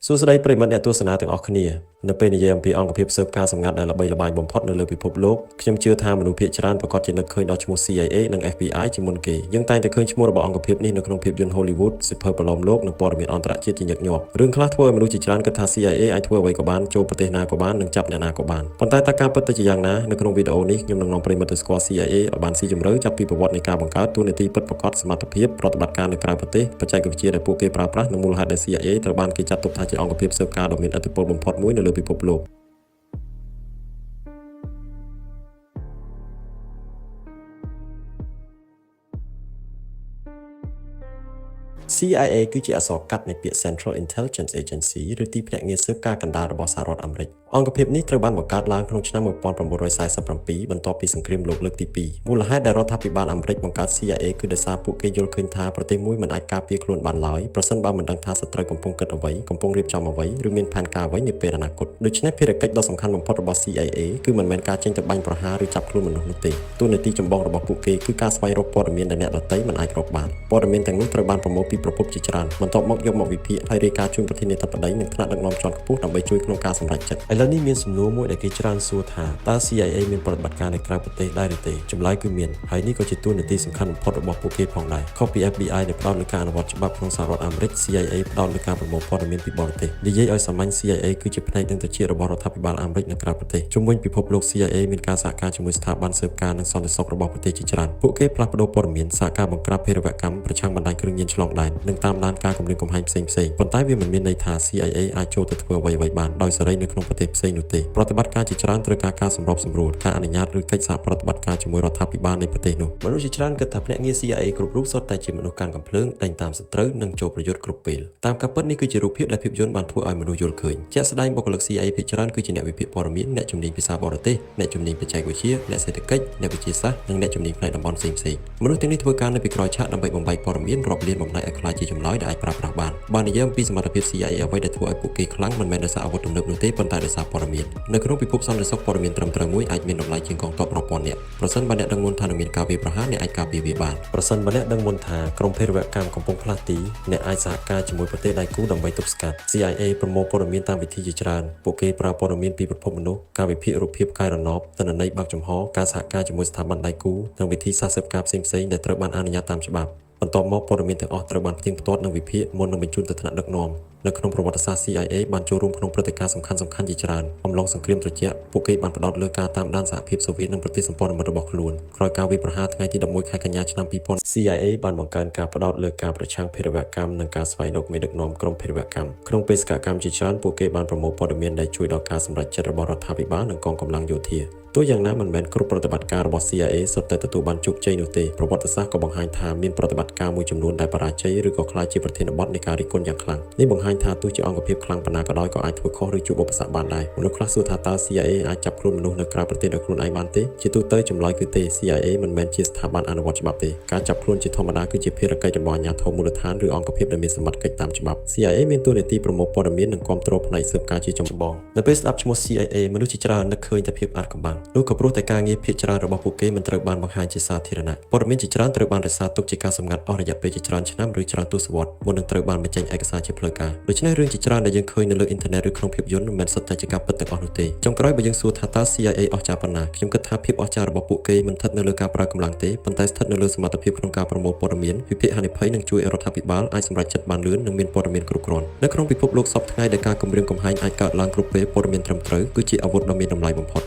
សួស្តីប្រិយមិត្តអ្នកទស្សនាទាំងអស់គ្នានៅពេលនិយាយអំពីអង្គភាពស៊ើបការសម្ងាត់ដែលល្បីល្បាញបំផុតនៅលើពិភពលោកខ្ញុំជឿថាមនុស្សភាគច្រើនប្រកាសជានឹកឃើញដល់ឈ្មោះ CIA និង FBI ជាមុនគេយើងតែងតែឃើញឈ្មោះរបស់អង្គភាពនេះនៅក្នុងភាពយន្ត Hollywood សិភៅប្រឡំលោកនិងព័ត៌មានអន្តរជាតិជាញឹកញាប់រឿងខ្លះធ្វើឲ្យមនុស្សជាច្រើនគិតថា CIA អាចធ្វើអ្វីក៏បានចូលប្រទេសណាក៏បាននិងចាប់អ្នកណាក៏បានប៉ុន្តែតើការពិតទៅជាយ៉ាងណានៅក្នុងវីដេអូនេះខ្ញុំនឹងនាំប្រិយមិត្តទៅស្គាល់ CIA ឲ្យបានស៊ីជម្រៅចាប់ពីប្រវត្តិនៃការបង្កើតតួនាទីពិតប្រាកដសមត្ថភាពប្រតិបត្តិការនៅក្រៅប្រទេសបច្ចេកវិទ្យាដែលពួកគេប្រើប្រាស់និងមូលហេតុដែល CIA ត្រូវបានគេចាត់ទុកថាជាអង្គភាពស៊ើបការដ៏មានឥទ្ធិពលបំផុតមួយនៅលើពិភពលោក CIA គឺជាអក្សរកាត់នៃពាក្យ Central Intelligence Agency ឬទីភ្នាក់ងារស៊ើបការកណ្ដាលរបស់សហរដ្ឋអាមេរិកអង្គភាពនេះត្រូវបានបង្កើតឡើងក្នុងឆ្នាំ 1947 បន្ទាប់ពីសង្គ្រាមលោកលើកទី 2 មូលហេតុដែលរដ្ឋាភិបាលអាមេរិកបង្កើត CIA គឺដោយសារពួកគេយល់ឃើញថាប្រទេសមួយមិនអាចការពារខ្លួនបានឡើយប្រសិនបើមិនដឹងថាសត្រូវកំពុងគិតអ្វីកំពុងរៀបចំអ្វីឬមានផែនការអ្វីនាពេលអនាគតដូច្នេះភារកិច្ចដ៏សំខាន់បំផុតរបស់ CIA គឺមិនមែនការចេញទៅបាញ់ប្រហារឬចាប់ខ្លួនមនុស្សនោះទេតួនាទីចម្បងរបស់ពួកគេគឺការស្វែងរកព័ត៌មានដែលអ្នកដទៃមិនអាចរកបានព័ត៌មានទាំងនោះត្រូវបានប្រមូលពីប្រភពជាច្រើនបន្ទាប់មកយកមកវិភាគហើយរាយការណ៍ជូនប្រធានាធិបតីនិងថ្នាក់ដឹកនាំជាន់ខ្ពស់ដើម្បីជួយក្នុងការសម្រេចចិត្តឥឡូវនេះមានសំណួរមួយដែលគេច្រើនសួរថាតើ CIA មានប្រតិបត្តិការនៅក្រៅប្រទេសដែរឬទេចម្លើយគឺមានហើយនេះក៏ជាតួនាទីសំខាន់បំផុតរបស់ពួកគេផងដែរខុសពី FBI ដែលផ្ដោតលើការអនុវត្តច្បាប់ក្នុងសហរដ្ឋអាមេរិក CIA ផ្ដោតលើការប្រមូលព័ត៌មានពីបរទេសនិយាយឲ្យសាមញ្ញ CIA គឺជាផ្នែកនឹងត្រចៀករបស់រដ្ឋាភិបាលអាមេរិកនៅក្រៅប្រទេសជុំវិញពិភពលោក CIA មានការសហការជាមួយស្ថាប័នស៊ើបការនិងសន្តិសុខរបស់ប្រទេសជាច្រើនពួកគេផ្លាស់ប្ដូរព័ត៌មានសហការបង្ក្រាបភេរវកម្មប្រឆាំងបណ្ដាញគ្រឿងញៀនឆ្លងដែននិងតាមដានការគំរាមកំហែងផ្សេងៗប៉ុន្តែវាមិនមានន័យថា CIA អាចចូលទៅធ្វើអ្វីៗបានដោយសេរីនៅក្នុងប្រទេសផ្សេងនោះទេប្រតិបត្តិការជាច្រើនត្រូវការសម្របសម្រួលការអនុញ្ញាតឬកិច្ចសហប្រតិបត្តិការជាមួយរដ្ឋាភិបាលនៃប្រទេសនោះមនុស្សជាច្រើនគិតថាភ្នាក់ងារ CIA គ្រប់រូបសុទ្ធតែជាមនុស្សកាន់កំភ្លើងដេញតាមសត្រូវនិងចូលប្រយុទ្ធគ្រប់ពេលតាមការពិតនេះគឺជារូបភាពដែលភាពយន្តបានធ្វើឲ្យមនុស្សយល់ឃើញជាក់ស្ដែងបុគ្គលិក CIA ភាគច្រើនគឺជាអ្នកវិភាគព័ត៌មានអ្នកជំនាញភាសាបរទេសអ្នកជំនាញបច្ចេកវិទ្យាអ្នកសេដ្ឋកិច្ចអ្នកវិទ្យាសាស្ត្រនិងអ្នកជំនាញផ្នែកតំបន់ផ្សេងៗមនុស្សទាំងនេះធ្វើការនៅពីក្រោយឆាកដើម្បីបំបែកព័ត៌មានរាប់លានបំណែកឲ្យក្លាយជាចម្លើយដែលអាចប្រើប្រាស់បាននិយាយអំពីសមត្ថភាព CIA អ្វីដែលធ្វើឲ្យពួកគេខ្លាំងមិនមែនដោយសារអាវុធទំនើបនោះទេប៉ុន្តែដោយសារព័ត៌មាននៅក្នុងពិភពសន្តិសុខព័ត៌មានត្រឹមត្រូវមួយអាចមានតម្លៃជាងកងទ័ពរាប់ពាន់នាក់ប្រសិនបើអ្នកដឹងមុនថានឹងមានការវាយប្រហារអ្នកអាចការពារវាបានប្រសិនបើអ្នកដឹងមុនថាក្រុមភេរវកម្មកំពុងផ្លាស់ទីអ្នកអាចសហការជាមួយប្រទេសដៃគូដើម្បីទប់ស្កាត់ CIA ប្រមូលព័ត៌មានតាមវិធីជាច្រើនពួកគេប្រើព័ត៌មានពីប្រភពមនុស្សការវិភាគរូបភាពកែរណបទិន្នន័យបើកចំហការសហការជាមួយស្ថាប័នដៃគូនិងវិធីសាស្ត្រស៊ើបការផ្សេងៗដែលត្រូវបានអនុញ្ញាតតាមច្បាប់បន្ទាប់មកព័ត៌មានទាំងអស់ត្រូវបានផ្ទៀងផ្ទាត់និងវិភាគមុននឹងបញ្ជូនទៅថ្នាក់ដឹកនាំនៅក្នុងប្រវត្តិសាស្ត្រ CIA បានចូលរួមក្នុងព្រឹត្តិការណ៍សំខាន់ៗជាច្រើនអំឡុងសង្គ្រាមត្រជាក់ពួកគេបានផ្ដោតលើការតាមដានសហភាពសូវៀតនិងប្រទេសសម្ព័ន្ធមិត្តរបស់ខ្លួនក្រោយការវាយប្រហារថ្ងៃទី 11 ខែកញ្ញាឆ្នាំ 2000 CIA បានបង្កើនការផ្ដោតលើការប្រឆាំងភេរវកម្មនិងការស្វែងរកមេដឹកនាំក្រុមភេរវកម្មក្នុងបេសកកម្មជាច្រើនពួកគេបានប្រមូលព័ត៌មានដែលជួយដល់ការសម្រេចចិត្តរបស់រដ្ឋាភិបាលនិងកងកម្លាំងយោធាទោះយ៉ាងណាមិនមែនគ្រប់ប្រតិបត្តិការរបស់ CIA សុទ្ធតែទទួលបានជោគជ័យនោះទេប្រវត្តិសាស្ត្រក៏បង្ហាញថាមានប្រតិបត្តិការមួយចំនួនដែលបរាជ័យឬក៏ក្លាយជាប្រធានបទនៃការរិះគន់យ៉ាងខ្លាំងនេះបង្ហាញថាទោះជាអង្គភាពខ្លាំងប៉ុណ្ណាក៏ដោយក៏អាចធ្វើខុសឬជួបឧបសគ្គបានដែរមនុស្សខ្លះសួរថាតើ CIA អាចចាប់ខ្លួនមនុស្សនៅក្រៅប្រទេសដោយខ្លួនឯងបានទេជាទូទៅចម្លើយគឺទេ CIA មិនមែនជាស្ថាប័នអនុវត្តច្បាប់ទេការចាប់ខ្លួនជាធម្មតាគឺជាភារកិច្ចរបស់អាជ្ញាធរមូលដ្ឋានឬអង្គភាពដែលមានសមត្ថកិច្ចតាមច្បាប់ CIA មានតួនាទីប្រមូលព័ត៌មាននិងគ្រប់គ្រងផ្នែកស៊ើបការជាចម្បងនៅពេលស្ដាប់ឈ្មោះ CIA មនុស្សជាច្រើននឹកឃើញតែភាពអាថ៌កំបាំងនោះក៏ព្រោះតែការងារភាគច្រើនរបស់ពួកគេមិនត្រូវបានបង្ហាញជាសាធារណៈព័ត៌មានជាច្រើនត្រូវបានរក្សាទុកជាការសម្ងាត់អស់រយៈពេលជាច្រើនឆ្នាំឬច្រើនទសវត្សរ៍មុននឹងត្រូវបានបញ្ចេញឯកសារជាផ្លូវការដូច្នេះរឿងជាច្រើនដែលយើងឃើញនៅលើអ៊ីនធឺណិតឬក្នុងភាពយន្តមិនមែនសុទ្ធតែជាការពិតទាំងអស់នោះទេចុងក្រោយបើយើងសួរថាតើ CIA អស្ចារ្យប៉ុណ្ណាខ្ញុំគិតថាភាពអស្ចារ្យរបស់ពួកគេមិនស្ថិតនៅលើការប្រើកម្លាំងទេប៉ុន្តែស្ថិតនៅលើសមត្ថភាពក្នុងការប្រមូលព័ត៌មានវិភាគហានិភ័យនិងជួយឲ្យរដ្ឋាភិបាលអាចសម្រេចចិត្តបានលឿននិងមានព័ត៌មានគ្រប់គ្រាន់នៅក្នុងពិភពលោកសពថ្ងៃដែលការគំរាមកំហែងអាចកើតឡើងគ្រប់ពេលព័ត៌មានត្រឹមត្រូវគឺជាអាវុធដ៏មានតម្លៃបំផុត